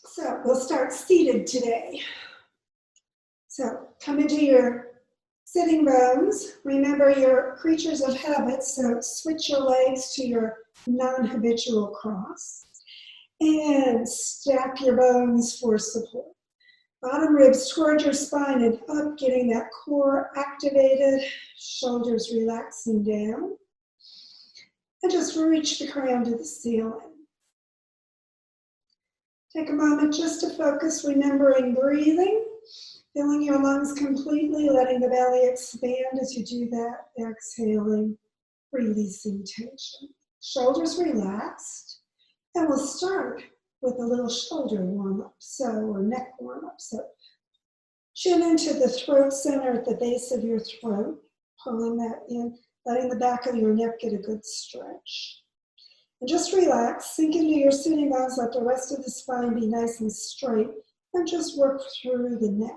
So we'll start seated today. So come into your sitting bones. Remember, you're creatures of habit, so switch your legs to your non-habitual cross. And stack your bones for support. Bottom ribs toward your spine and up, getting that core activated, shoulders relaxing down. And just reach the crown to the ceiling. Take a moment just to focus, remembering breathing, filling your lungs completely, letting the belly expand as you do that, exhaling, releasing tension. Shoulders relaxed, and we'll start with a little shoulder warm-up, or neck warm-up. So chin into the throat center at the base of your throat, pulling that in, letting the back of your neck get a good stretch. And just relax, sink into your sitting bones, let the rest of the spine be nice and straight, and just work through the neck.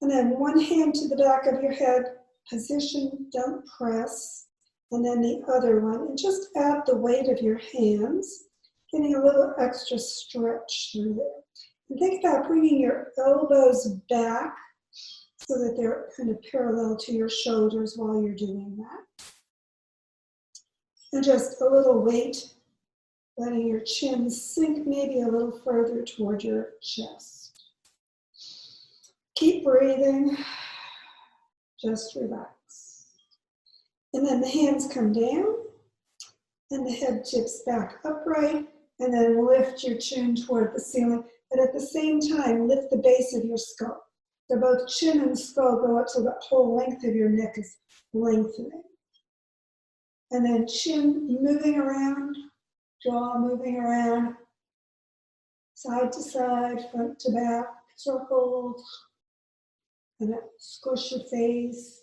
And then one hand to the back of your head, position, don't press, and then the other one, and just add the weight of your hands, getting a little extra stretch through there. And think about bringing your elbows back so that they're kind of parallel to your shoulders while you're doing that. And just a little weight, letting your chin sink maybe a little further toward your chest. Keep breathing, just relax. And then the hands come down, and the head tips back upright, and then lift your chin toward the ceiling, but at the same time, lift the base of your skull. So both chin and skull go up so the whole length of your neck is lengthening. And then chin moving around, jaw moving around, side to side, front to back, circled, and then squish your face.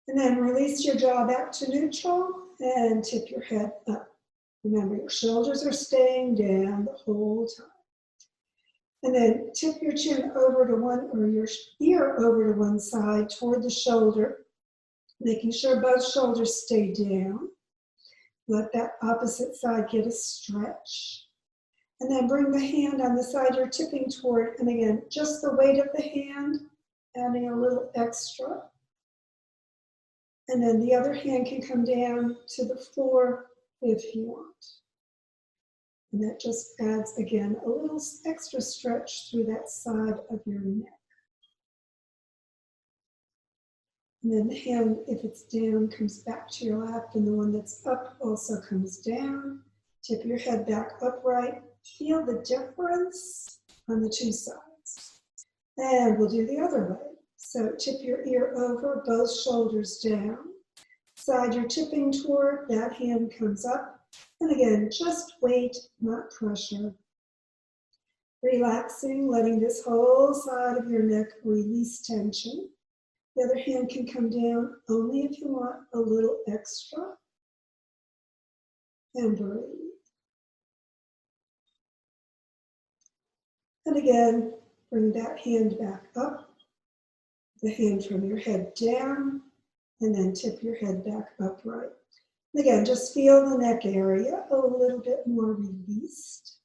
And then release your jaw back to neutral and tip your head up. Remember, your shoulders are staying down the whole time. And then tip your chin over to one, or your ear over to one side toward the shoulder, making sure both shoulders stay down. Let that opposite side get a stretch. And then bring the hand on the side you're tipping toward, and again, just the weight of the hand, adding a little extra. And then the other hand can come down to the floor if you want. And that just adds, again, a little extra stretch through that side of your neck. And then the hand, if it's down, comes back to your lap, and the one that's up also comes down. Tip your head back upright. Feel the difference on the two sides. And we'll do the other way. So tip your ear over, both shoulders down. Side you're tipping toward, that hand comes up. And again, just weight, not pressure. Relaxing, letting this whole side of your neck release tension. The other hand can come down only if you want a little extra. And breathe. And again, bring that hand back up. The hand from your head down. And then tip your head back upright. And again, just feel the neck area a little bit more released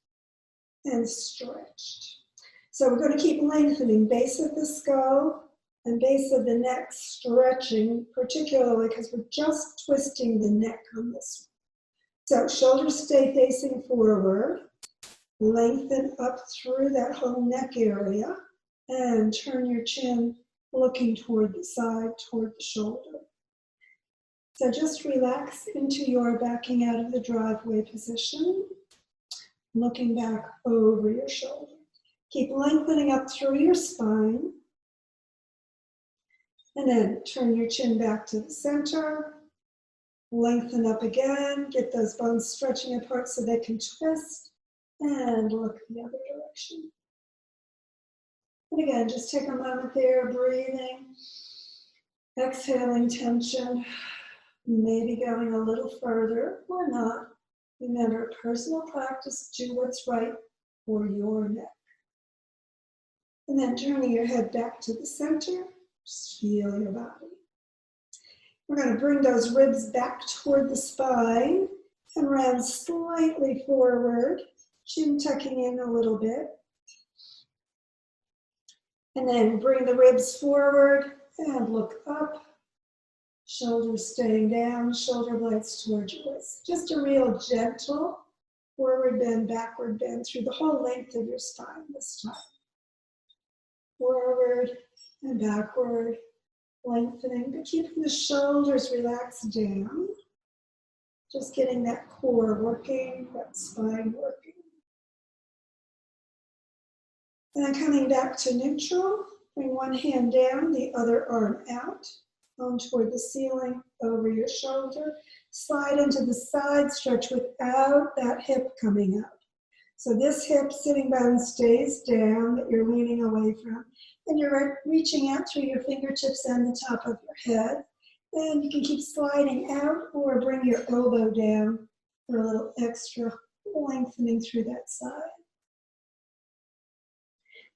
and stretched. So we're going to keep lengthening base of the skull and base of the neck, stretching, particularly because we're just twisting the neck on this one. So shoulders stay facing forward, lengthen up through that whole neck area, and turn your chin looking toward the side, toward the shoulder. So just relax into your backing out of the driveway position, looking back over your shoulder. Keep lengthening up through your spine. And then turn your chin back to the center. Lengthen up again. Get those bones stretching apart so they can twist. And look the other direction. And again, just take a moment there, breathing. Exhaling tension. Maybe going a little further or not. Remember, personal practice, do what's right for your neck. And then turning your head back to the center. Just feel your body. We're going to bring those ribs back toward the spine and round slightly forward. Chin tucking in a little bit. And then bring the ribs forward and look up. Shoulders staying down, shoulder blades towards your waist. Just a real gentle forward bend, backward bend through the whole length of your spine this time. Forward and backward, lengthening, but keeping the shoulders relaxed down. Just getting that core working, that spine working. And then coming back to neutral, bring one hand down, the other arm out, palm toward the ceiling, over your shoulder. Slide into the side stretch without that hip coming up. So this hip sitting bone stays down that you're leaning away from. And you're reaching out through your fingertips and the top of your head. And you can keep sliding out or bring your elbow down for a little extra lengthening through that side.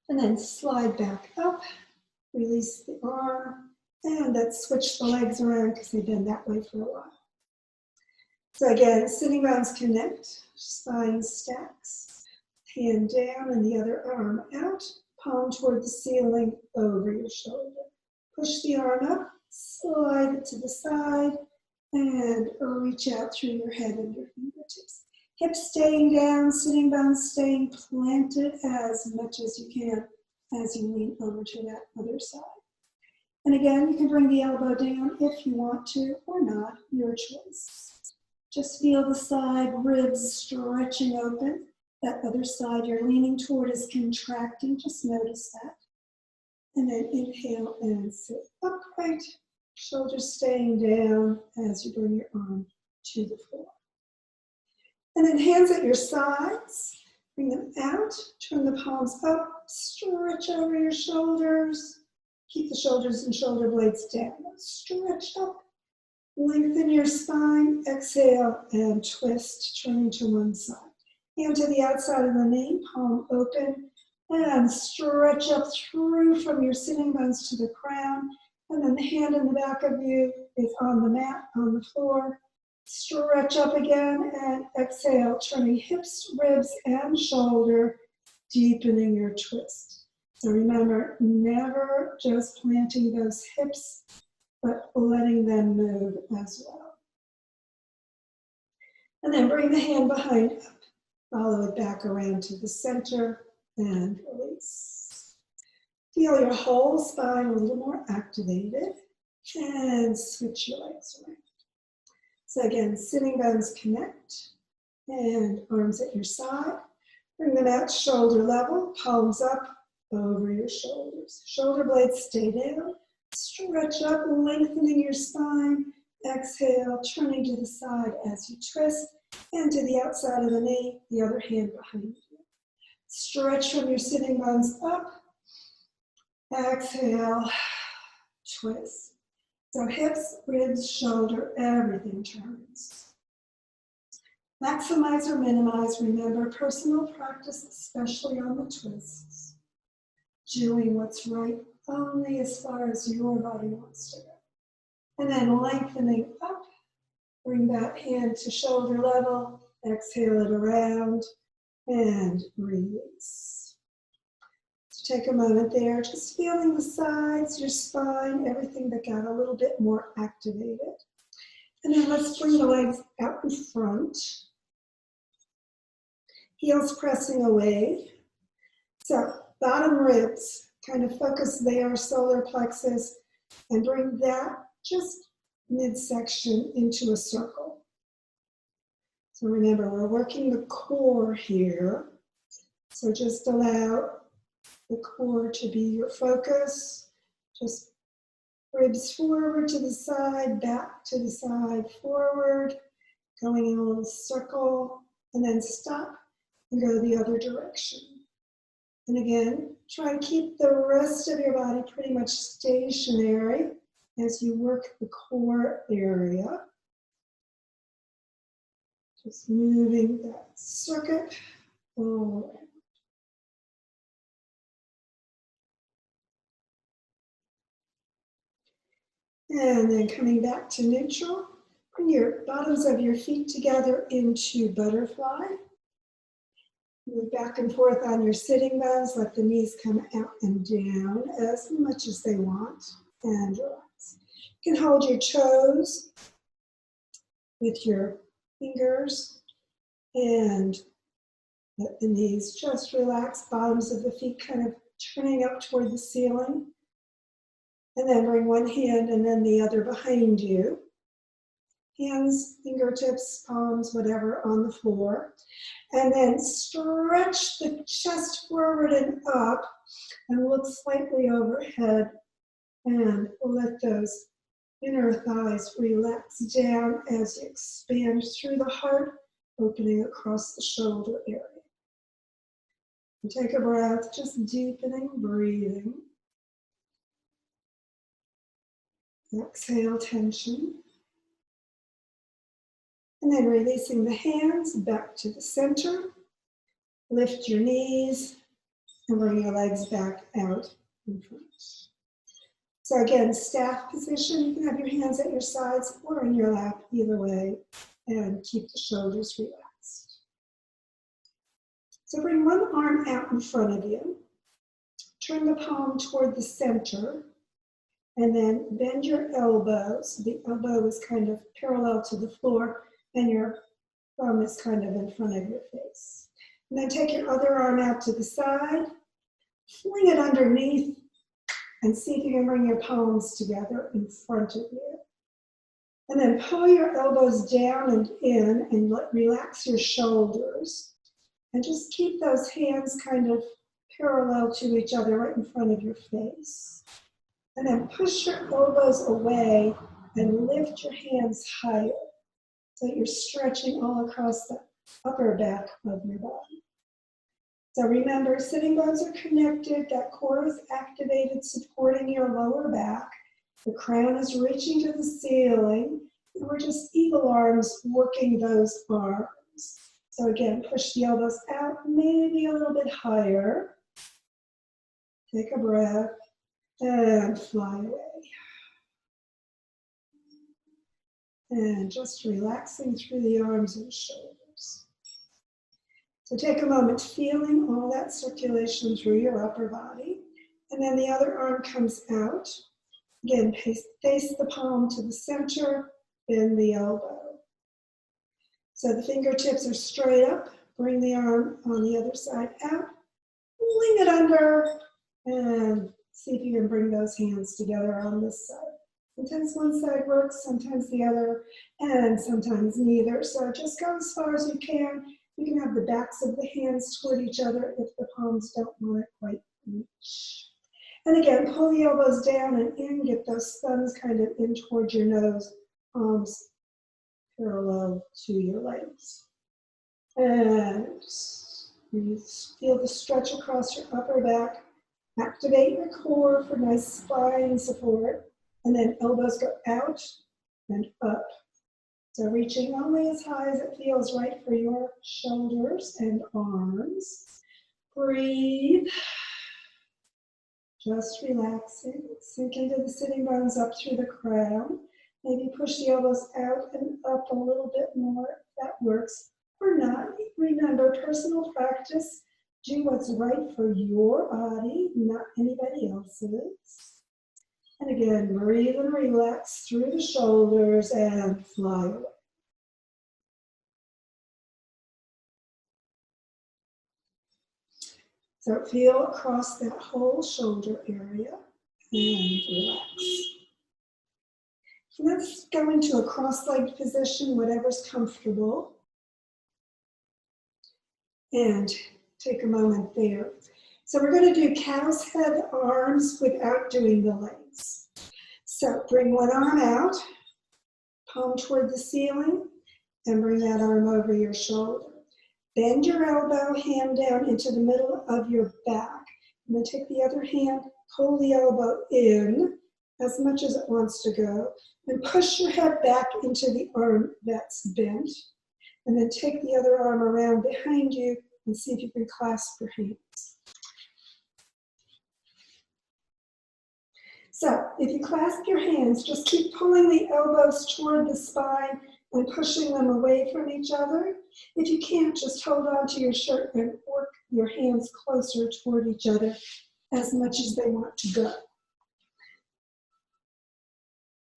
And then slide back up, release the arm, and let's switch the legs around because they've been that way for a while. So again, sitting bones connect, spine stacks, hand down and the other arm out, palm toward the ceiling, over your shoulder. Push the arm up, slide it to the side, and reach out through your head and your fingertips. Hips staying down, sitting bones staying planted as much as you can as you lean over to that other side. And again, you can bring the elbow down if you want to or not, your choice. Just feel the side ribs stretching open. That other side you're leaning toward is contracting, just notice that. And then inhale and sit upright, shoulders staying down as you bring your arm to the floor. And then hands at your sides, bring them out, turn the palms up, stretch over your shoulders. Keep the shoulders and shoulder blades down. Stretch up, lengthen your spine, exhale and twist, turning to one side. Hand to the outside of the knee, palm open, and stretch up through from your sitting bones to the crown. And then the hand in the back of you is on the mat, on the floor. Stretch up again and exhale, turning hips, ribs, and shoulder, deepening your twist. So remember, never just planting those hips, but letting them move as well. And then bring the hand behind up, follow it back around to the center, and release. Feel your whole spine a little more activated, and switch your legs around. So again, sitting bones connect, and arms at your side. Bring them out shoulder level, palms up over your shoulders. Shoulder blades stay down. Stretch up, lengthening your spine. Exhale, turning to the side as you twist, and to the outside of the knee, the other hand behind you. Stretch from your sitting bones up. Exhale, twist. So hips, ribs, shoulder, everything turns. Maximize or minimize, remember, personal practice, especially on the twists. Doing what's right only as far as your body wants to go. And then lengthening up, bring that hand to shoulder level, exhale it around, and release. So take a moment there, just feeling the sides, your spine, everything that got a little bit more activated. And then let's bring the legs out in front. Heels pressing away. So bottom ribs, kind of focus there, solar plexus, and bring that just midsection into a circle. So remember, we're working the core here. So just allow the core to be your focus. Just ribs forward to the side, back to the side, forward, going in a little circle, and then stop and go the other direction. And again, try to keep the rest of your body pretty much stationary as you work the core area. Just moving that circuit all around. And then coming back to neutral, bring your bottoms of your feet together into butterfly. Move back and forth on your sitting bones. Let the knees come out and down as much as they want. And relax. You can hold your toes with your fingers and let the knees just relax. Bottoms of the feet kind of turning up toward the ceiling. And then bring one hand and then the other behind you. Hands, fingertips, palms, whatever, on the floor. And then stretch the chest forward and up and look slightly overhead and let those inner thighs relax down as you expand through the heart, opening across the shoulder area. And take a breath, just deepening, breathing. Exhale tension. And then releasing the hands back to the center. Lift your knees and bring your legs back out in front. So again, staff position. You can have your hands at your sides or in your lap, either way, and keep the shoulders relaxed. So bring one arm out in front of you. Turn the palm toward the center. And then bend your elbows. The elbow is kind of parallel to the floor, and your thumb is kind of in front of your face. And then take your other arm out to the side, fling it underneath, and see if you can bring your palms together in front of you. And then pull your elbows down and in, and relax your shoulders. And just keep those hands kind of parallel to each other right in front of your face. And then push your elbows away and lift your hands higher so that you're stretching all across the upper back of your body. So remember, sitting bones are connected, that core is activated, supporting your lower back. The crown is reaching to the ceiling, and we're just eagle arms working those arms. So again, push the elbows out, maybe a little bit higher. Take a breath. And fly away. And just relaxing through the arms and shoulders. So take a moment feeling all that circulation through your upper body. And then the other arm comes out. Again, face the palm to the center, bend the elbow. So the fingertips are straight up. Bring the arm on the other side out. Fling it under and see if you can bring those hands together on this side. Sometimes one side works, sometimes the other, and sometimes neither. So just go as far as you can. You can have the backs of the hands toward each other if the palms don't want to quite reach. And again, pull the elbows down and in, get those thumbs kind of in toward your nose, palms parallel to your legs. And you feel the stretch across your upper back. Activate your core for nice spine support, and then elbows go out and up. So reaching only as high as it feels right for your shoulders and arms. Breathe. Just relaxing. Sink into the sitting bones up through the crown. Maybe push the elbows out and up a little bit more if that works, or not. Remember, personal practice. Do what's right for your body, not anybody else's. And again, breathe and relax through the shoulders and fly away. So feel across that whole shoulder area and relax. Let's go into a cross-legged position, whatever's comfortable. And take a moment there. So we're going to do cow's head arms without doing the legs. So bring one arm out, palm toward the ceiling, and bring that arm over your shoulder. Bend your elbow, hand down into the middle of your back. And then take the other hand, pull the elbow in as much as it wants to go, and push your head back into the arm that's bent. And then take the other arm around behind you and see if you can clasp your hands. So if you clasp your hands, just keep pulling the elbows toward the spine and pushing them away from each other. If you can't, just hold on to your shirt and work your hands closer toward each other as much as they want to go.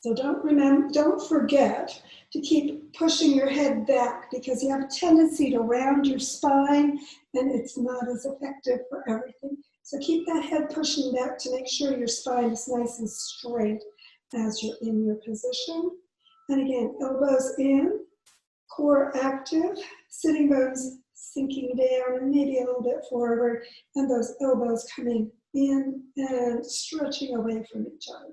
So don't forget to keep pushing your head back, because you have a tendency to round your spine and it's not as effective for everything. So keep that head pushing back to make sure your spine is nice and straight as you're in your position. And again, elbows in, core active, sitting bones sinking down and maybe a little bit forward, and those elbows coming in and stretching away from each other.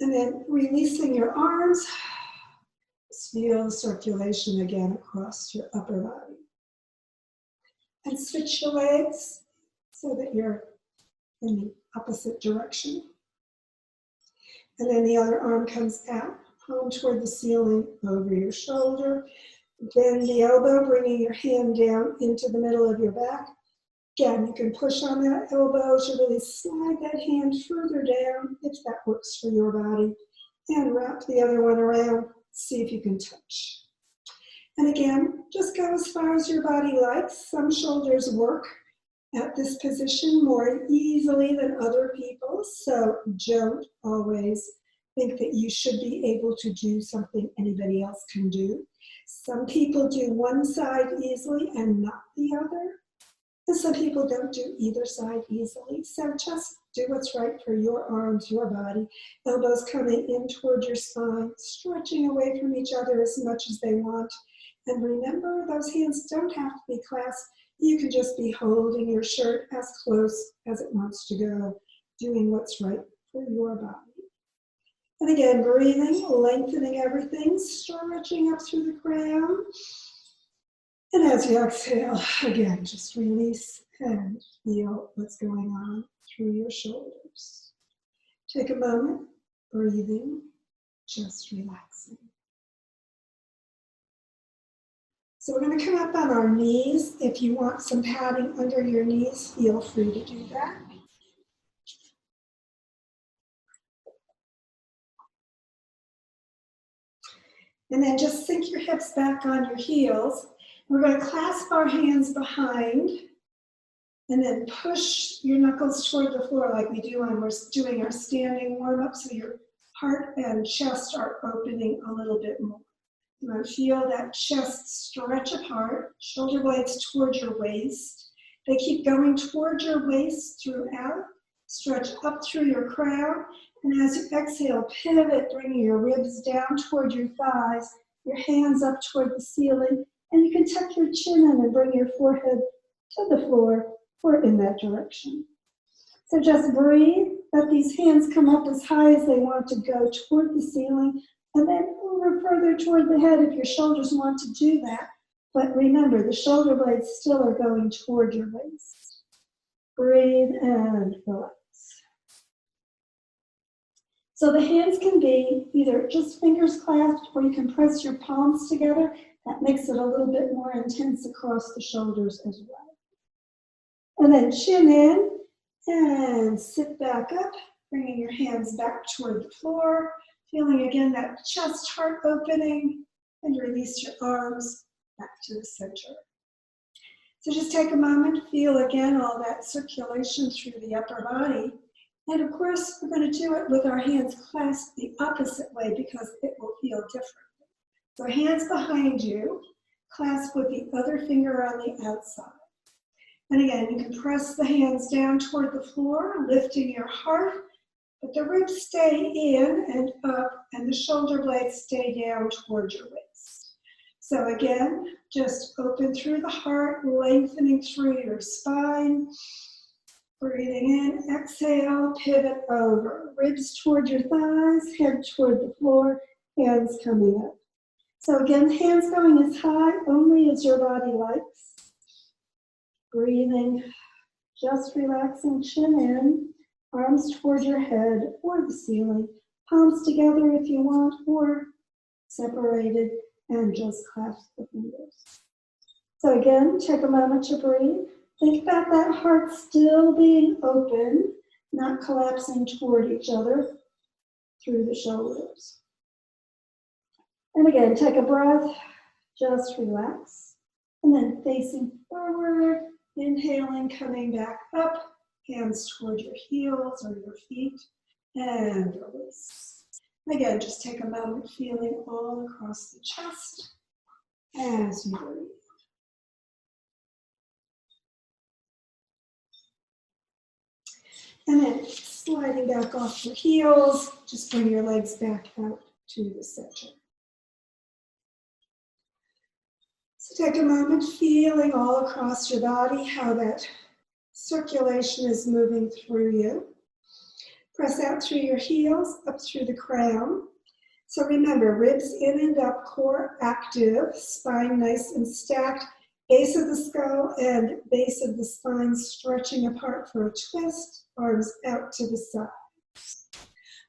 And then releasing your arms, just feel circulation again across your upper body. And switch your legs so that you're in the opposite direction. And then the other arm comes out, palm toward the ceiling, over your shoulder. Bend the elbow, bringing your hand down into the middle of your back. Again, you can push on that elbow to really slide that hand further down if that works for your body. And wrap the other one around, see if you can touch. And again, just go as far as your body likes. Some shoulders work at this position more easily than other people, so don't always think that you should be able to do something anybody else can do. Some people do one side easily and not the other. And some people don't do either side easily. So just do what's right for your arms, your body. Elbows coming in toward your spine, stretching away from each other as much as they want. And remember, those hands don't have to be clasped. You can just be holding your shirt as close as it wants to go, doing what's right for your body. And again, breathing, lengthening everything, stretching up through the crown. And as you exhale, again, just release and feel what's going on through your shoulders. Take a moment, breathing, just relaxing. So we're going to come up on our knees. If you want some padding under your knees, feel free to do that. And then just sink your hips back on your heels. We're going to clasp our hands behind and then push your knuckles toward the floor like we do when we're doing our standing warm-up, so your heart and chest are opening a little bit more. You want to feel that chest stretch apart, shoulder blades toward your waist. They keep going toward your waist throughout. Stretch up through your crown. And as you exhale, pivot, bringing your ribs down toward your thighs, your hands up toward the ceiling. And you can tuck your chin in and bring your forehead to the floor or in that direction. So just breathe. Let these hands come up as high as they want to go toward the ceiling, and then over further toward the head if your shoulders want to do that. But remember, the shoulder blades still are going toward your waist. Breathe and relax. So the hands can be either just fingers clasped, or you can press your palms together. That makes it a little bit more intense across the shoulders as well. And then chin in and sit back up, bringing your hands back toward the floor, feeling again that chest, heart opening, and release your arms back to the center. So just take a moment, feel again all that circulation through the upper body. And of course, we're going to do it with our hands clasped the opposite way because it will feel different. So hands behind you, clasp with the other finger on the outside. And again, you can press the hands down toward the floor, lifting your heart, but the ribs stay in and up, and the shoulder blades stay down toward your waist. So again, just open through the heart, lengthening through your spine. Breathing in, exhale, pivot over. Ribs toward your thighs, head toward the floor, hands coming up. So again, hands going as high only as your body likes. Breathing, just relaxing, chin in, arms toward your head or the ceiling, palms together if you want, or separated, and just clasp the fingers. So again, take a moment to breathe. Think about that heart still being open, not collapsing toward each other through the shoulders. And again, take a breath, just relax. And then facing forward, inhaling, coming back up, hands toward your heels or your feet, and release. Again, just take a moment feeling all across the chest as you breathe. And then sliding back off your heels, just bring your legs back out to the center. So take a moment feeling all across your body how that circulation is moving through you. Press out through your heels, up through the crown. So remember, ribs in and up, core active, spine nice and stacked, base of the skull and base of the spine stretching apart for a twist, arms out to the sides.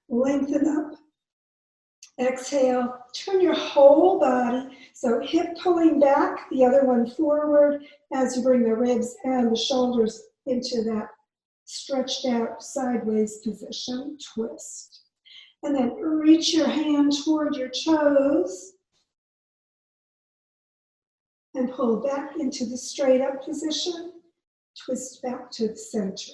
Lengthen up. Exhale, turn your whole body, so hip pulling back, the other one forward as you bring the ribs and the shoulders into that stretched out sideways position, twist. And then reach your hand toward your toes and pull back into the straight up position, twist back to the center.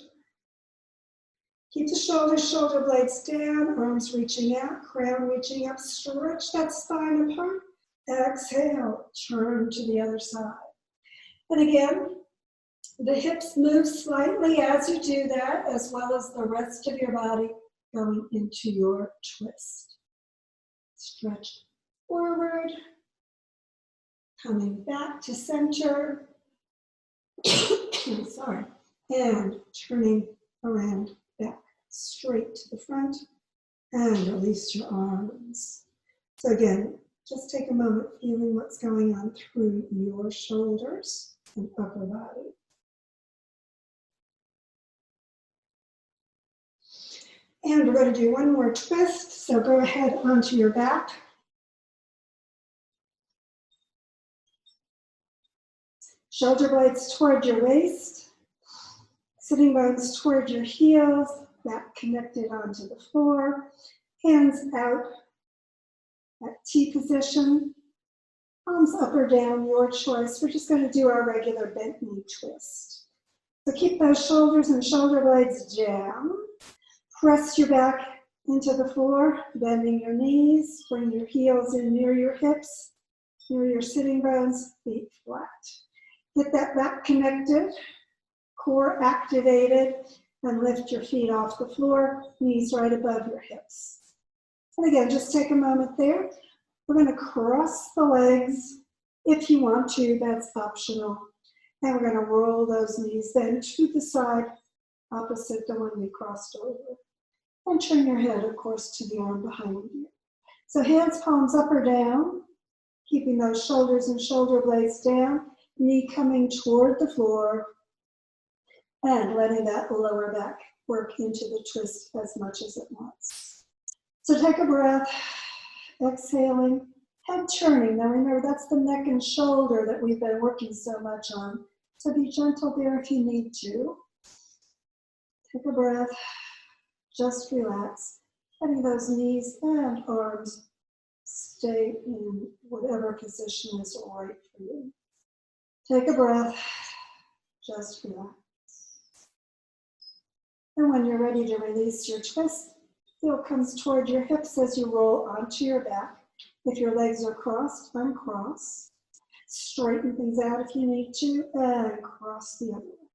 Keep the shoulders, shoulder blades down, arms reaching out, crown reaching up, stretch that spine apart. Exhale, turn to the other side. And again, the hips move slightly as you do that, as well as the rest of your body going into your twist. Stretch forward, coming back to center, sorry, and turning around back straight to the front, and release your arms. So again, just take a moment feeling what's going on through your shoulders and upper body. And we're going to do one more twist, so go ahead onto your back. Shoulder blades toward your waist, sitting bones toward your heels, back connected onto the floor, hands out at T position, palms up or down, your choice. We're just going to do our regular bent knee twist. So keep those shoulders and shoulder blades down. Press your back into the floor, bending your knees, bring your heels in near your hips, near your sitting bones, feet flat. Get that back connected, core activated, and lift your feet off the floor, knees right above your hips. And again, just take a moment there. We're going to cross the legs. If you want to, that's optional. And we're going to roll those knees then to the side, opposite the one we crossed over. And turn your head, of course, to the arm behind you. So hands, palms up or down, keeping those shoulders and shoulder blades down, knee coming toward the floor, and letting that lower back work into the twist as much as it wants. So take a breath, exhaling, head turning. Now remember, that's the neck and shoulder that we've been working so much on. So be gentle there if you need to. Take a breath. Just relax, letting those knees and arms stay in whatever position is right for you. Take a breath, just relax. And when you're ready to release your twist, heel comes toward your hips as you roll onto your back. If your legs are crossed, uncross. Straighten things out if you need to, and cross the other way.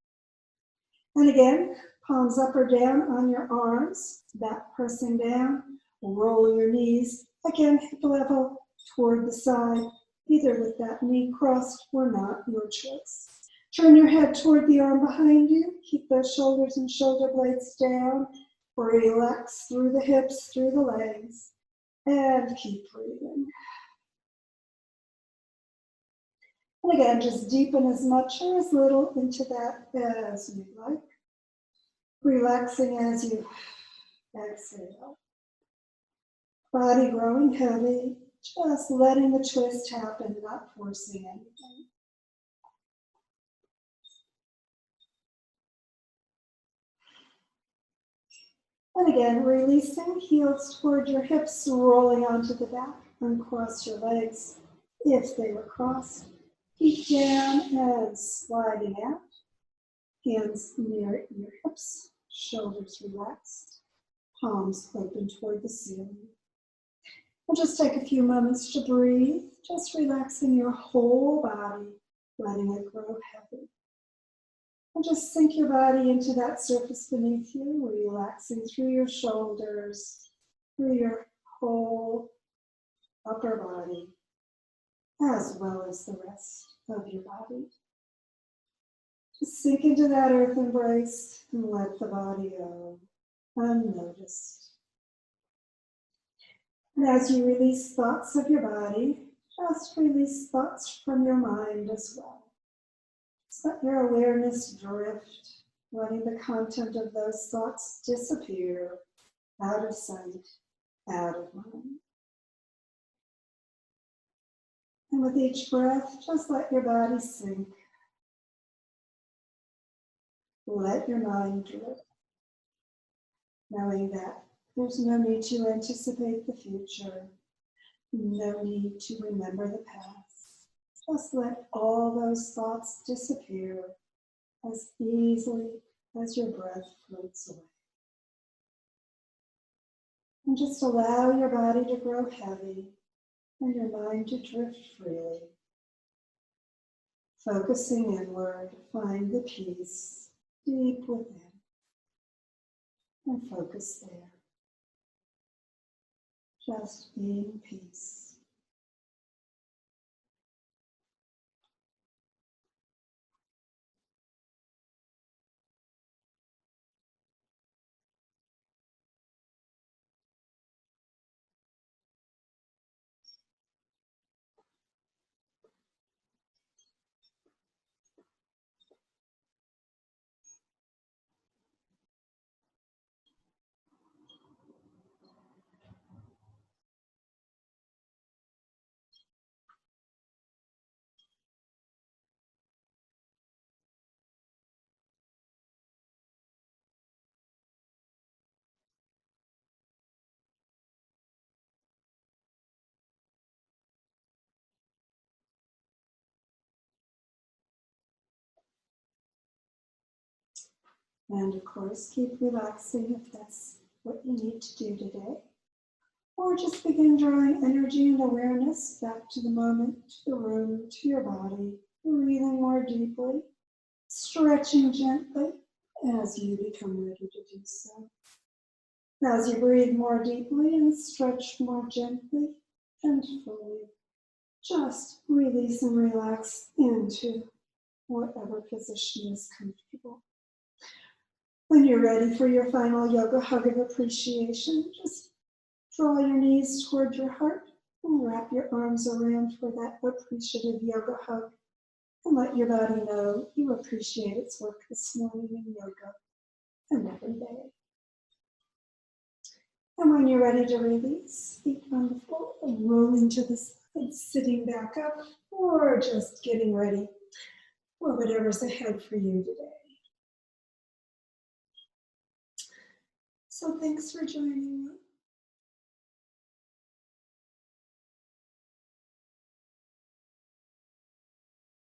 And again, palms up or down on your arms, back pressing down, roll your knees, again hip level toward the side, either with that knee crossed or not, your choice. Turn your head toward the arm behind you, keep those shoulders and shoulder blades down, relax through the hips, through the legs, and keep breathing. And again, just deepen as much or as little into that as you'd like. Relaxing as you exhale. Body growing heavy, just letting the twist happen, not forcing anything. And again, releasing, heels toward your hips, rolling onto the back. Uncross your legs if they were crossed. Feet down and sliding out. Hands near your hips, shoulders relaxed, palms open toward the ceiling. We'll just take a few moments to breathe, just relaxing your whole body, letting it grow heavy. And just sink your body into that surface beneath you, relaxing through your shoulders, through your whole upper body, as well as the rest of your body. Just sink into that earth embrace and let the body go, unnoticed. And as you release thoughts of your body, just release thoughts from your mind as well. Just let your awareness drift, letting the content of those thoughts disappear, out of sight, out of mind. And with each breath, just let your body sink. Let your mind drift, knowing that there's no need to anticipate the future, no need to remember the past. Just let all those thoughts disappear as easily as your breath floats away. And just allow your body to grow heavy and your mind to drift freely. Focusing inward, find the peace deep within and focus there. Just being peace. And of course, keep relaxing if that's what you need to do today. Or just begin drawing energy and awareness back to the moment, to the room, to your body, breathing more deeply, stretching gently as you become ready to do so. As you breathe more deeply and stretch more gently and fully, just release and relax into whatever position is comfortable. When you're ready for your final yoga hug of appreciation, just draw your knees toward your heart and wrap your arms around for that appreciative yoga hug. And let your body know you appreciate its work this morning in yoga and every day. And when you're ready to release, feet on the floor, rolling to the side, sitting back up, or just getting ready for whatever's ahead for you today. So thanks for joining me.